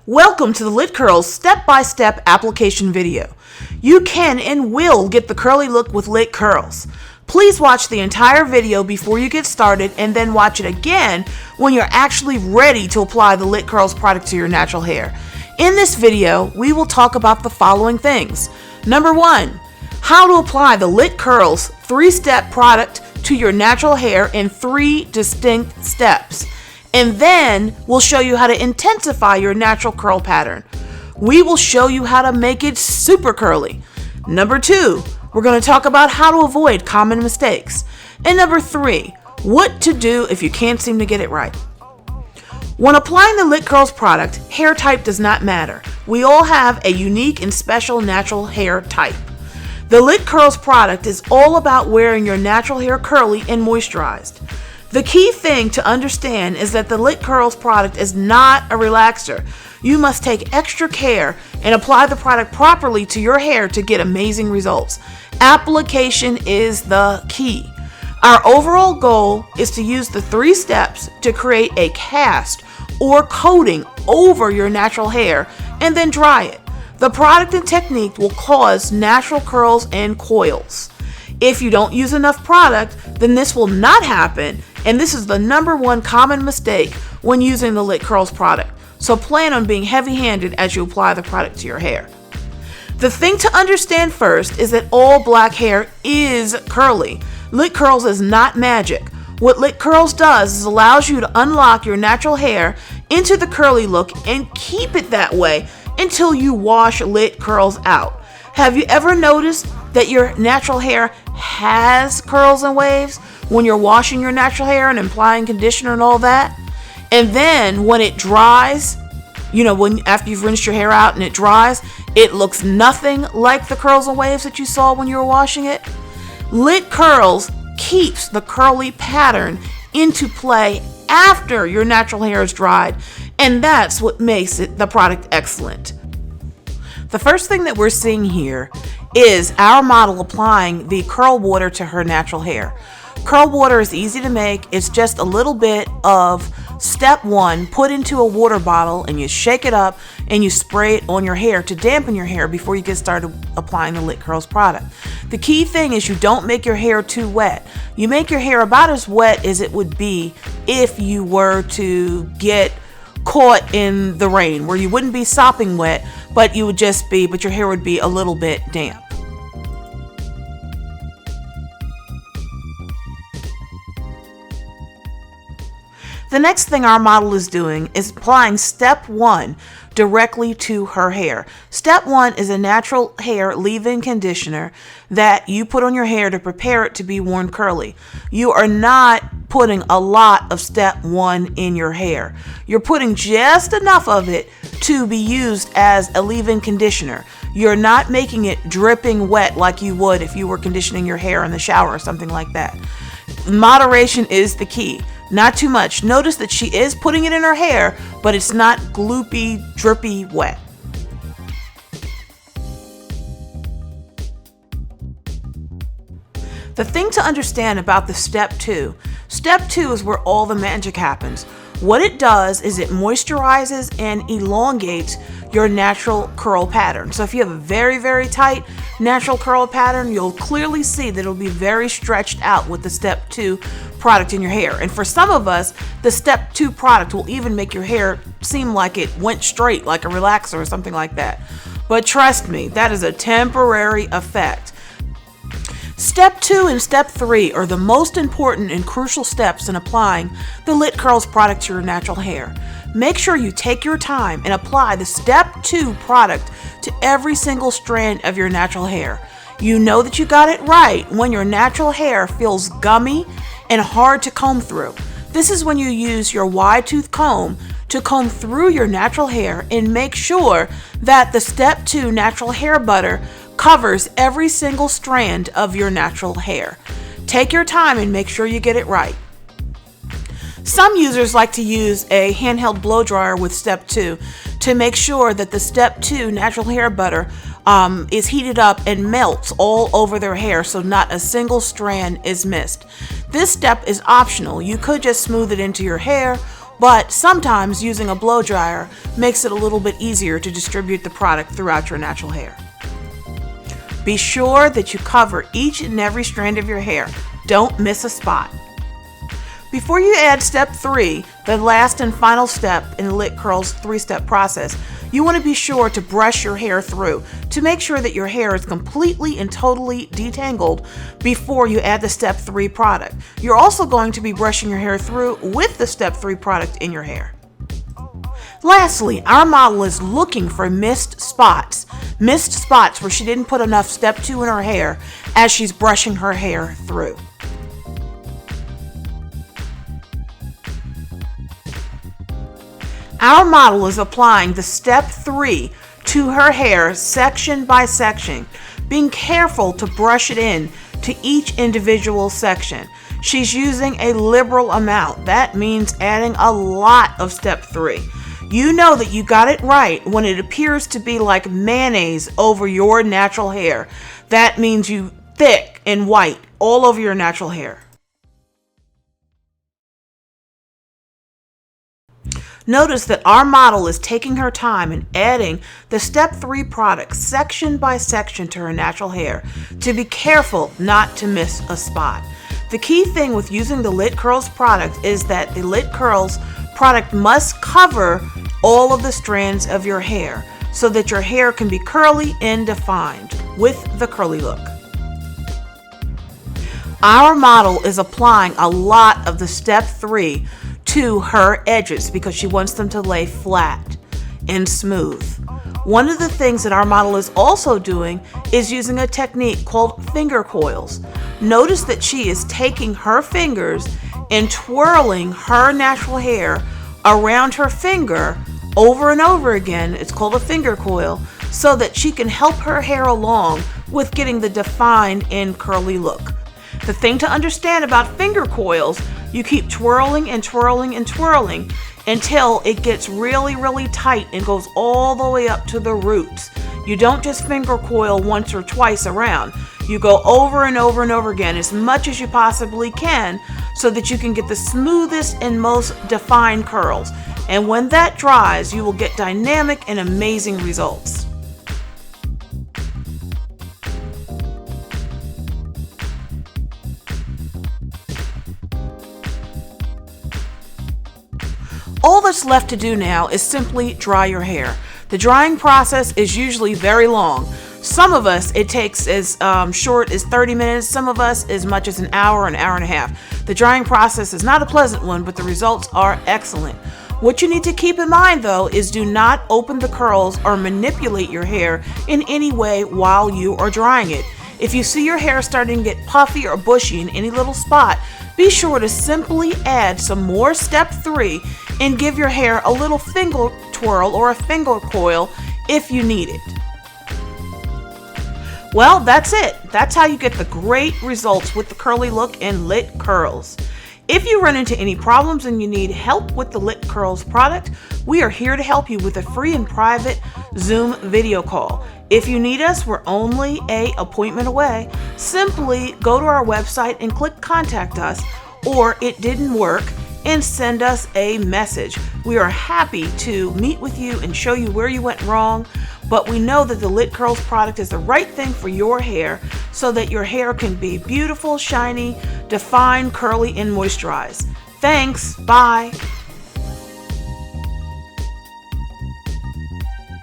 Welcome to the Lit Curls step-by-step application video. You can and will get the curly look with Lit Curls. Please watch the entire video before you get started and then watch it again when you're actually ready to apply the Lit Curls product to your natural hair. In this video, we will talk about the following things. Number 1, how to apply the Lit Curls 3-step product to your natural hair in 3 distinct steps. And then we'll show you how to intensify your natural curl pattern. We will show you how to make it super curly. Number 2, we're going to talk about how to avoid common mistakes. And number 3, what to do if you can't seem to get it right. When applying the Lit Curls product, hair type does not matter. We all have a unique and special natural hair type. The Lit Curls product is all about wearing your natural hair curly and moisturized. The key thing to understand is that the Lit Curls product is not a relaxer. You must take extra care and apply the product properly to your hair to get amazing results. Application is the key. Our overall goal is to use the 3 steps to create a cast or coating over your natural hair and then dry it. The product and technique will cause natural curls and coils. If you don't use enough product, then this will not happen, and this is the number 1 common mistake when using the Lit Curls product. So plan on being heavy-handed as you apply the product to your hair. The thing to understand first is that all black hair is curly. Lit Curls is not magic. What Lit Curls does is allows you to unlock your natural hair into the curly look and keep it that way until you wash Lit Curls out. Have you ever noticed that your natural hair has curls and waves when you're washing your natural hair and applying conditioner and all that? And then when it dries, after you've rinsed your hair out and it dries, it looks nothing like the curls and waves that you saw when you were washing it. Lit Curls keeps the curly pattern into play after your natural hair is dried, and that's what makes the product excellent. The first thing that we're seeing here is our model applying the curl water to her natural hair. Curl water is easy to make. It's just a little bit of step 1 put into a water bottle, and you shake it up and you spray it on your hair to dampen your hair before you get started applying the Lit Curls product. The key thing is you don't make your hair too wet. You make your hair about as wet as it would be if you were to get caught in the rain, where you wouldn't be sopping wet, but your hair would be a little bit damp. The next thing our model is doing is applying step 1 directly to her hair. Step 1 is a natural hair leave-in conditioner that you put on your hair to prepare it to be worn curly. You are not putting a lot of step 1 in your hair. You're putting just enough of it to be used as a leave-in conditioner. You're not making it dripping wet like you would if you were conditioning your hair in the shower or something like that. Moderation is the key. Not too much. Notice that she is putting it in her hair, but it's not gloopy, drippy wet. The thing to understand about the step 2 is where all the magic happens. What it does is it moisturizes and elongates your natural curl pattern. So if you have a very, very tight natural curl pattern, you'll clearly see that it'll be very stretched out with the step 2 product in your hair. And for some of us, the step 2 product will even make your hair seem like it went straight, like a relaxer or something like that. But trust me, that is a temporary effect. Step 2 and step 3 are the most important and crucial steps in applying the Lit Curls product to your natural hair. Make sure you take your time and apply the step 2 product to every single strand of your natural hair. You know that you got it right when your natural hair feels gummy and hard to comb through. This is when you use your wide tooth comb to comb through your natural hair and make sure that the step 2 natural hair butter covers every single strand of your natural hair. Take your time and make sure you get it right. Some users like to use a handheld blow dryer with step 2 to make sure that the step 2 natural hair butter is heated up and melts all over their hair so not a single strand is missed. This step is optional. You could just smooth it into your hair, but sometimes using a blow dryer makes it a little bit easier to distribute the product throughout your natural hair. Be sure that you cover each and every strand of your hair. Don't miss a spot. Before you add step 3, the last and final step in the Lit Curls 3-step process, you want to be sure to brush your hair through to make sure that your hair is completely and totally detangled before you add the step 3 product. You're also going to be brushing your hair through with the step 3 product in your hair. Lastly, our model is looking for missed spots where she didn't put enough step 2 in her hair as she's brushing her hair through. Our model is applying the step 3 to her hair section by section, being careful to brush it in to each individual section. She's using a liberal amount. That means adding a lot of step 3. You know that you got it right when it appears to be like mayonnaise over your natural hair. That means you thick and white all over your natural hair. Notice that our model is taking her time and adding the step 3 product section by section to her natural hair to be careful not to miss a spot. The key thing with using the Lit Curls product is that the Lit Curls product must cover all of the strands of your hair so that your hair can be curly and defined with the curly look. Our model is applying a lot of the step 3 to her edges because she wants them to lay flat and smooth. One of the things that our model is also doing is using a technique called finger coils. Notice that she is taking her fingers and twirling her natural hair around her finger over and over again. It's called a finger coil, so that she can help her hair along with getting the defined and curly look. The thing to understand about finger coils, you keep twirling and twirling and twirling until it gets really, really tight and goes all the way up to the roots. You don't just finger coil once or twice around. You go over and over and over again as much as you possibly can so that you can get the smoothest and most defined curls. And when that dries, you will get dynamic and amazing results. All that's left to do now is simply dry your hair. The drying process is usually very long. Some of us, it takes as short as 30 minutes, some of us as much as an hour and a half. The drying process is not a pleasant one, but the results are excellent. What you need to keep in mind though is do not open the curls or manipulate your hair in any way while you are drying it. If you see your hair starting to get puffy or bushy in any little spot, be sure to simply add some more step 3 and give your hair a little finger twirl or a finger coil if you need it. Well, that's it. That's how you get the great results with the curly look in Lit Curls. If you run into any problems and you need help with the Lit Curls product, we are here to help you with a free and private Zoom video call. If you need us, we're only an appointment away. Simply go to our website and click Contact Us, or It Didn't Work, and send us a message. We are happy to meet with you and show you where you went wrong, but we know that the Lit Curls product is the right thing for your hair so that your hair can be beautiful, shiny, defined, curly, and moisturized. Thanks. Bye.